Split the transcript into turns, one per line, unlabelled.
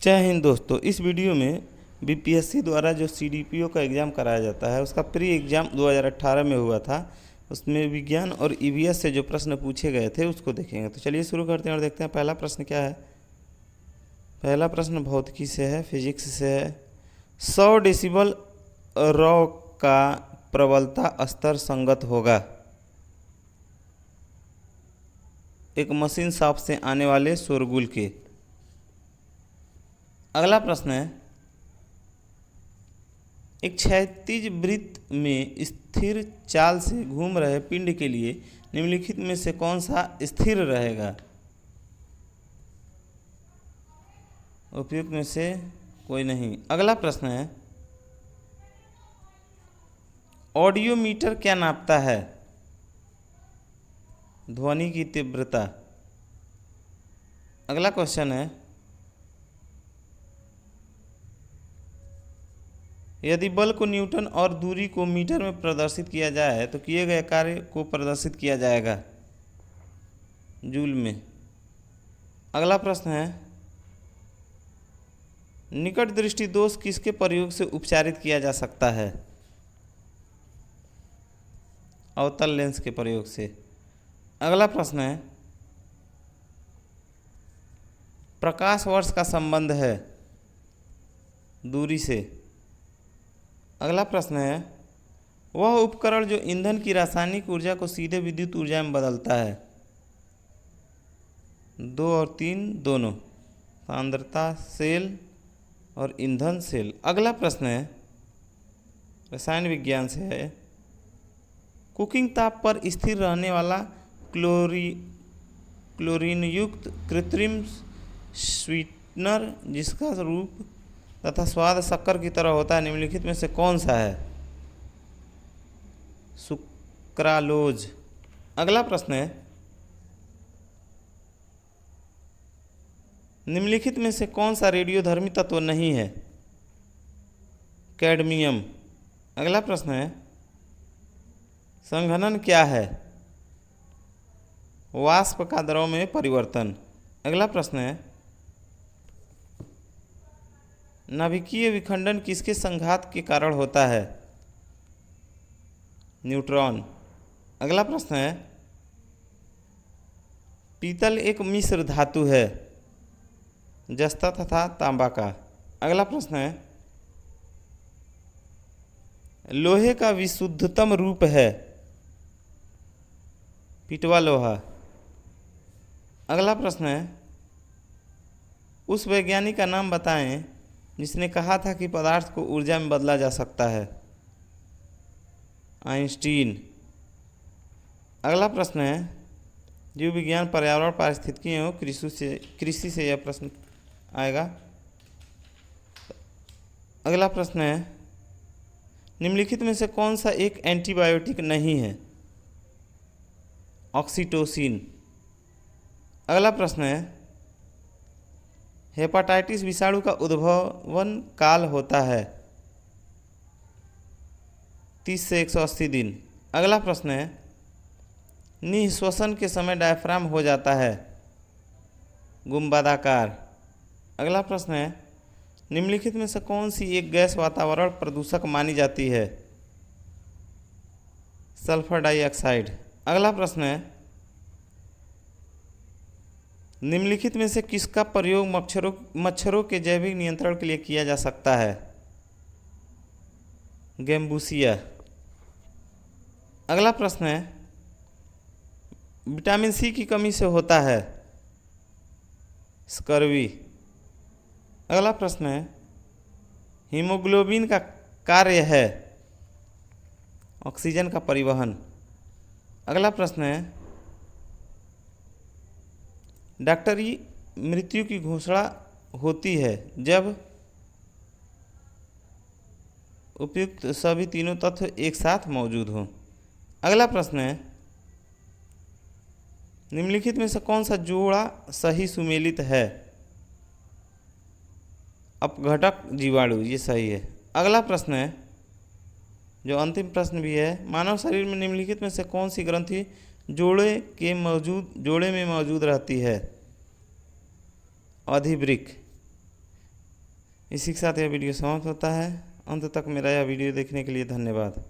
जय हिंद दोस्तों। इस वीडियो में बीपीएससी द्वारा जो सीडीपीओ का एग्ज़ाम कराया जाता है उसका प्री एग्ज़ाम 2018 में हुआ था। उसमें विज्ञान और ईवीएस से जो प्रश्न पूछे गए थे उसको देखेंगे। तो चलिए शुरू करते हैं और देखते हैं पहला प्रश्न क्या है। पहला प्रश्न भौतिकी से है, फिजिक्स से है। 100 डेसिबल रॉ का प्रबलता स्तर संगत होगा एक मशीन शॉप से आने वाले शोरगुल के। अगला प्रश्न है, एक क्षैतिज वृत्त में स्थिर चाल से घूम रहे पिंड के लिए निम्नलिखित में से कौन सा स्थिर रहेगा? उपयुक्त में से कोई नहीं। अगला प्रश्न है, ऑडियोमीटर क्या नापता है? ध्वनि की तीव्रता। अगला क्वेश्चन है, यदि बल को न्यूटन और दूरी को मीटर में प्रदर्शित किया जाए तो किए गए कार्य को प्रदर्शित किया जाएगा जूल में। अगला प्रश्न है, निकट दृष्टि दोष किसके प्रयोग से उपचारित किया जा सकता है? अवतल लेंस के प्रयोग से। अगला प्रश्न है, प्रकाश वर्ष का संबंध है दूरी से। अगला प्रश्न है, वह उपकरण जो ईंधन की रासायनिक ऊर्जा को सीधे विद्युत ऊर्जा में बदलता है? 2 और 3 दोनों, सांद्रता सेल और ईंधन सेल। अगला प्रश्न है, रसायन विज्ञान से है। कुकिंग ताप पर स्थिर रहने वाला क्लोरीन युक्त कृत्रिम स्वीटनर जिसका रूप तथा स्वाद शक्कर की तरह होता है निम्नलिखित में से कौन सा है? सुक्रालोज। अगला प्रश्न है, निम्नलिखित में से कौन सा रेडियोधर्मी तत्व नहीं है? कैडमियम। अगला प्रश्न है, संघनन क्या है? वाष्प का द्रव में परिवर्तन। अगला प्रश्न है, नाभिकीय विखंडन किसके संघात के कारण होता है? न्यूट्रॉन। अगला प्रश्न है, पीतल एक मिश्र धातु है जस्ता तथा तांबा का। अगला प्रश्न है, लोहे का विशुद्धतम रूप है? पिटवा लोहा। अगला प्रश्न है, उस वैज्ञानिक का नाम बताएं जिसने कहा था कि पदार्थ को ऊर्जा में बदला जा सकता है? आइंस्टीन। अगला प्रश्न है, जीव विज्ञान पर्यावरण पारिस्थितिकी एवं कृषि से यह प्रश्न आएगा। अगला प्रश्न है, निम्नलिखित में से कौन सा एक एंटीबायोटिक नहीं है? ऑक्सीटोसिन। अगला प्रश्न है, हेपाटाइटिस विषाणु का उद्भवन काल होता है 30 से 180 दिन। अगला प्रश्न है, निःश्वसन के समय डायफ्राम हो जाता है गुंबदाकार। अगला प्रश्न है, निम्नलिखित में से कौन सी एक गैस वातावरण प्रदूषक मानी जाती है? Sulphur dioxide. अगला प्रश्न है, निम्नलिखित में से किसका प्रयोग मच्छरों के जैविक नियंत्रण के लिए किया जा सकता है? गैम्बूसिया। अगला प्रश्न है, विटामिन सी की कमी से होता है स्कर्वी। अगला प्रश्न है, हीमोग्लोबिन का कार्य है ऑक्सीजन का परिवहन। अगला प्रश्न है, डॉक्टरी मृत्यु की घोषणा होती है जब उपयुक्त सभी तीनों तत्व एक साथ मौजूद हों। अगला प्रश्न है, निम्नलिखित में से कौन सा जोड़ा सही सुमेलित है? अपघटक जीवाणु, ये सही है। अगला प्रश्न है, जो अंतिम प्रश्न भी है, मानव शरीर में निम्नलिखित में से कौन सी ग्रंथि जोड़े में मौजूद रहती है? अधिवृक्क। इसी के साथ यह वीडियो समाप्त होता है। अंत तक मेरा यह वीडियो देखने के लिए धन्यवाद।